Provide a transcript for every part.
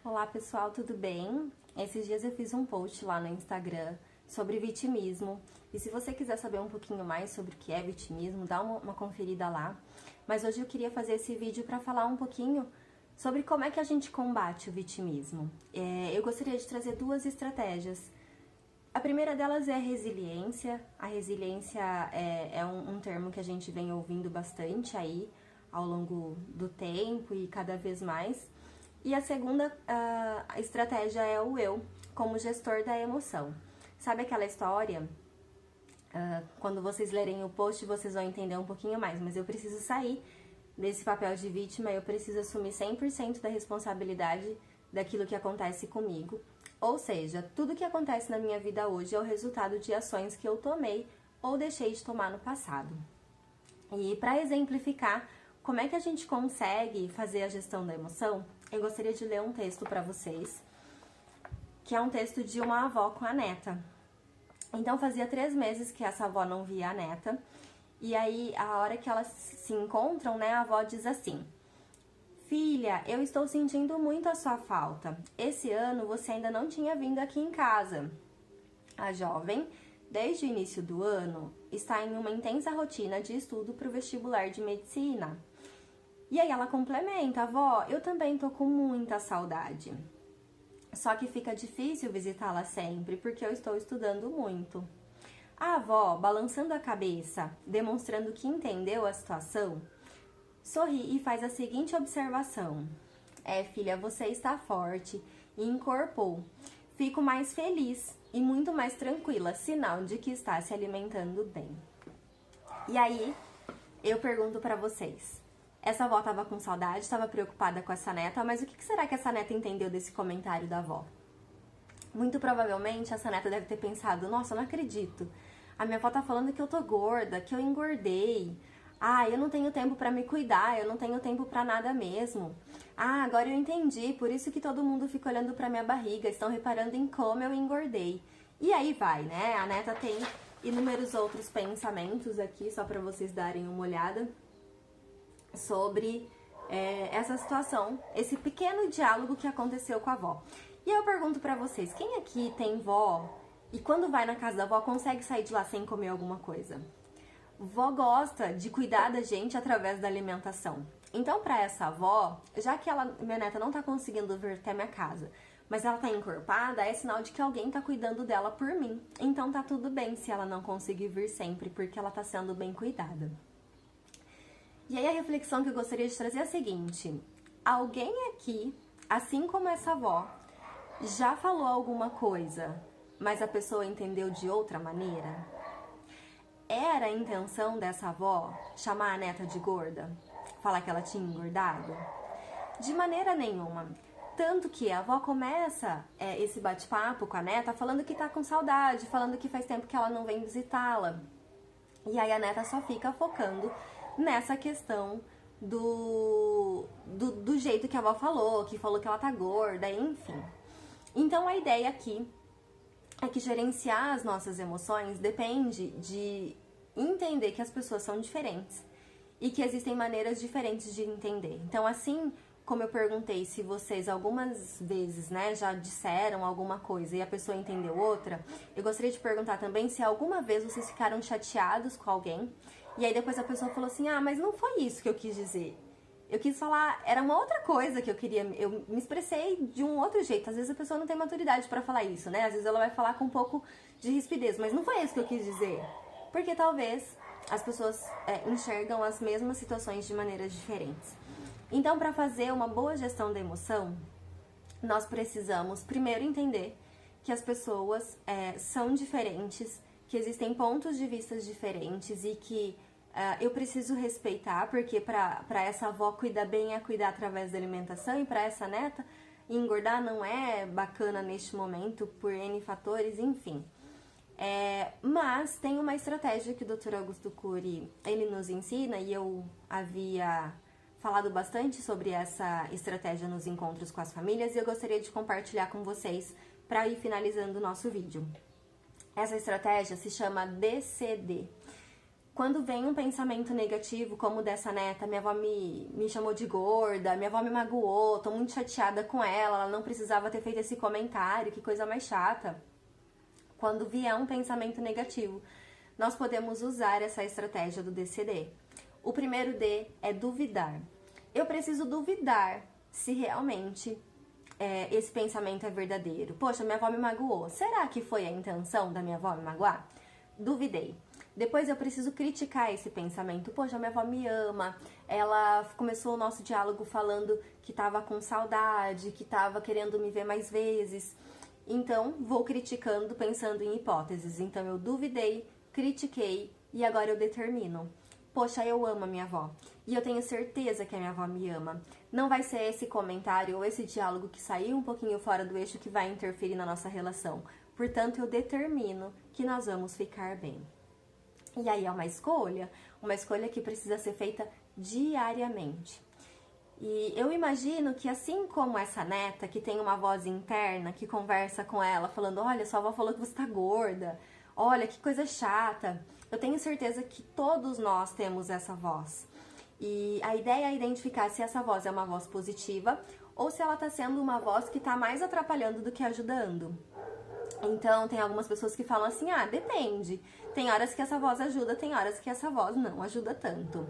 Olá pessoal, tudo bem? Esses dias eu fiz um post lá no Instagram sobre vitimismo e se você quiser saber um pouquinho mais sobre o que é vitimismo, dá uma conferida lá. Mas hoje eu queria fazer esse vídeo para falar um pouquinho sobre como é que a gente combate o vitimismo. Eu gostaria de trazer duas estratégias. A primeira delas é a resiliência. A resiliência é um termo que a gente vem ouvindo bastante aí ao longo do tempo e cada vez mais. E a segunda estratégia é o eu, como gestor da emoção. Sabe aquela história? Quando vocês lerem o post, vocês vão entender um pouquinho mais, mas eu preciso sair desse papel de vítima, eu preciso assumir 100% da responsabilidade daquilo que acontece comigo. Ou seja, tudo que acontece na minha vida hoje é o resultado de ações que eu tomei ou deixei de tomar no passado. E para exemplificar como é que a gente consegue fazer a gestão da emoção, eu gostaria de ler um texto para vocês, que é um texto de uma avó com a neta. Então fazia 3 meses que essa avó não via a neta, e aí a hora que elas se encontram, né, a avó diz assim: "Filha, eu estou sentindo muito a sua falta. Esse ano você ainda não tinha vindo aqui em casa." A jovem, desde o início do ano, está em uma intensa rotina de estudo para o vestibular de medicina. E aí ela complementa: "Avó, eu também tô com muita saudade. Só que fica difícil visitá-la sempre, porque eu estou estudando muito." A avó, balançando a cabeça, demonstrando que entendeu a situação, sorri e faz a seguinte observação: "Filha, você está forte e encorpou. Fico mais feliz e muito mais tranquila, sinal de que está se alimentando bem." E aí, eu pergunto pra vocês, essa avó estava com saudade, estava preocupada com essa neta, mas o que será que essa neta entendeu desse comentário da avó? Muito provavelmente essa neta deve ter pensado: "Nossa, eu não acredito. A minha avó tá falando que eu tô gorda, que eu engordei. Eu não tenho tempo pra me cuidar, eu não tenho tempo pra nada mesmo. Agora eu entendi, por isso que todo mundo fica olhando pra minha barriga, estão reparando em como eu engordei." E aí vai, né? A neta tem inúmeros outros pensamentos aqui, só pra vocês darem uma olhada sobre essa situação, esse pequeno diálogo que aconteceu com a avó. E eu pergunto pra vocês, quem aqui tem vó e quando vai na casa da avó consegue sair de lá sem comer alguma coisa? Vó gosta de cuidar da gente através da alimentação. Então, pra essa avó, já que minha neta não tá conseguindo vir até minha casa, mas ela tá encorpada, é sinal de que alguém tá cuidando dela por mim. Então tá tudo bem se ela não conseguir vir sempre, porque ela tá sendo bem cuidada. E aí a reflexão que eu gostaria de trazer é a seguinte: alguém aqui, assim como essa avó, já falou alguma coisa, mas a pessoa entendeu de outra maneira? Era a intenção dessa avó chamar a neta de gorda? Falar que ela tinha engordado? De maneira nenhuma. Tanto que a avó começa esse bate-papo com a neta falando que tá com saudade, falando que faz tempo que ela não vem visitá-la. E aí a neta só fica focando nessa questão do jeito que a avó falou, que falou que ela tá gorda, enfim. Então a ideia aqui é que gerenciar as nossas emoções depende de entender que as pessoas são diferentes e que existem maneiras diferentes de entender. Então, assim como eu perguntei se vocês algumas vezes, né, já disseram alguma coisa e a pessoa entendeu outra, eu gostaria de perguntar também se alguma vez vocês ficaram chateados com alguém e aí depois a pessoa falou assim: "Mas não foi isso que eu quis dizer. Eu quis falar, era uma outra coisa que eu queria, eu me expressei de um outro jeito." Às vezes a pessoa não tem maturidade pra falar isso, né? Às vezes ela vai falar com um pouco de rispidez, mas não foi isso que eu quis dizer. Porque talvez as pessoas enxergam as mesmas situações de maneiras diferentes. Então, para fazer uma boa gestão da emoção, nós precisamos primeiro entender que as pessoas são diferentes, que existem pontos de vista diferentes e que eu preciso respeitar, porque para essa avó cuidar bem é cuidar através da alimentação, e para essa neta engordar não é bacana neste momento por N fatores, enfim. Mas tem uma estratégia que o Dr. Augusto Cury ele nos ensina, e eu havia falado bastante sobre essa estratégia nos encontros com as famílias, e eu gostaria de compartilhar com vocês para ir finalizando o nosso vídeo. Essa estratégia se chama DCD. quando vem um pensamento negativo, como o dessa neta, minha avó me chamou de gorda, minha avó me magoou, tô muito chateada com ela não precisava ter feito esse comentário, que coisa mais chata. Quando vier um pensamento negativo, nós podemos usar essa estratégia do DCD. O primeiro D é duvidar. Eu preciso duvidar se realmente esse pensamento é verdadeiro. Poxa, minha avó me magoou. Será que foi a intenção da minha avó me magoar? Duvidei. Depois eu preciso criticar esse pensamento. Poxa, minha avó me ama. Ela começou o nosso diálogo falando que estava com saudade, que estava querendo me ver mais vezes. Então, vou criticando, pensando em hipóteses. Então, eu duvidei, critiquei e agora eu determino. Poxa, eu amo a minha avó. E eu tenho certeza que a minha avó me ama. Não vai ser esse comentário ou esse diálogo que saiu um pouquinho fora do eixo que vai interferir na nossa relação. Portanto, eu determino que nós vamos ficar bem. E aí é uma escolha que precisa ser feita diariamente. E eu imagino que assim como essa neta que tem uma voz interna que conversa com ela falando, olha, sua avó falou que você tá gorda, olha que coisa chata, eu tenho certeza que todos nós temos essa voz. E a ideia é identificar se essa voz é uma voz positiva ou se ela está sendo uma voz que está mais atrapalhando do que ajudando. Então, tem algumas pessoas que falam assim, depende. Tem horas que essa voz ajuda, tem horas que essa voz não ajuda tanto.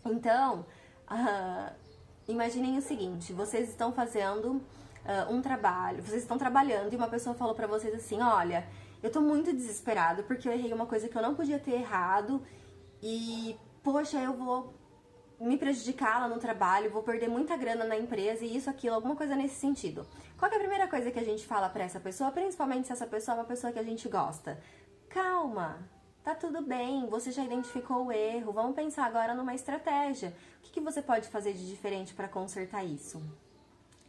Então, imaginem o seguinte, vocês estão fazendo um trabalho, vocês estão trabalhando e uma pessoa falou pra vocês assim, olha, eu tô muito desesperado porque eu errei uma coisa que eu não podia ter errado e, poxa, eu vou me prejudicar lá no trabalho, vou perder muita grana na empresa e isso, aquilo, alguma coisa nesse sentido. Qual que é a primeira coisa que a gente fala pra essa pessoa, principalmente se essa pessoa é uma pessoa que a gente gosta? Calma, tá tudo bem, você já identificou o erro, vamos pensar agora numa estratégia. O que você pode fazer de diferente para consertar isso?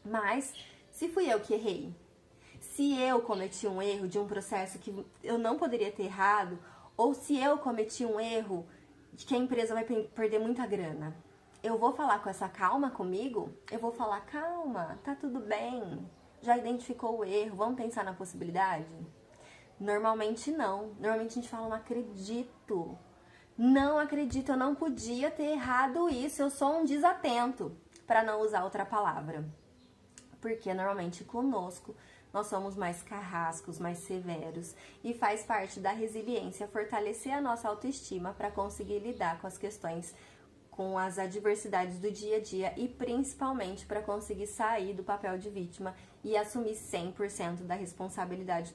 Mas, se fui eu que errei, se eu cometi um erro de um processo que eu não poderia ter errado, ou se eu cometi um erro de que a empresa vai perder muita grana, eu vou falar com essa calma comigo? Eu vou falar, calma, tá tudo bem, já identificou o erro, vamos pensar na possibilidade? Normalmente não. Normalmente a gente fala, não acredito. Não acredito, eu não podia ter errado isso, eu sou um desatento, para não usar outra palavra. Porque normalmente conosco nós somos mais carrascos, mais severos e faz parte da resiliência fortalecer a nossa autoestima para conseguir lidar com as questões, com as adversidades do dia a dia e principalmente para conseguir sair do papel de vítima e assumir 100% da responsabilidade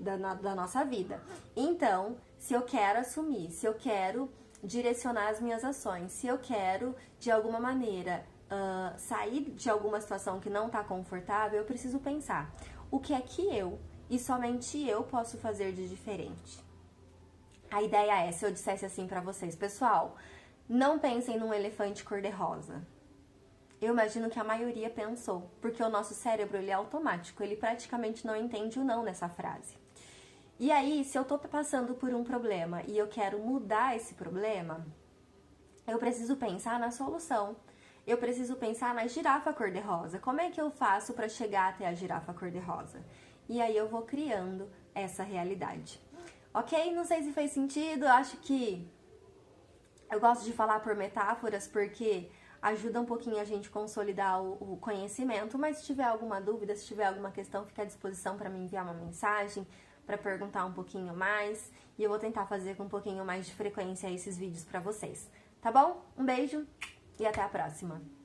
da nossa vida. Então, se eu quero assumir, se eu quero direcionar as minhas ações, se eu quero, de alguma maneira, sair de alguma situação que não está confortável, eu preciso pensar o que é que eu e somente eu posso fazer de diferente. A ideia é, se eu dissesse assim pra vocês, pessoal, não pensem num elefante cor-de-rosa. Eu imagino que a maioria pensou, porque o nosso cérebro ele é automático, ele praticamente não entende o não nessa frase. E aí, se eu tô passando por um problema e eu quero mudar esse problema, eu preciso pensar na solução. Eu preciso pensar na girafa cor-de-rosa. Como é que eu faço para chegar até a girafa cor-de-rosa? E aí eu vou criando essa realidade. Ok? Não sei se fez sentido, acho que eu gosto de falar por metáforas porque ajuda um pouquinho a gente consolidar o conhecimento, mas se tiver alguma dúvida, se tiver alguma questão, fica à disposição para me enviar uma mensagem, para perguntar um pouquinho mais, e eu vou tentar fazer com um pouquinho mais de frequência esses vídeos para vocês, tá bom? Um beijo e até a próxima!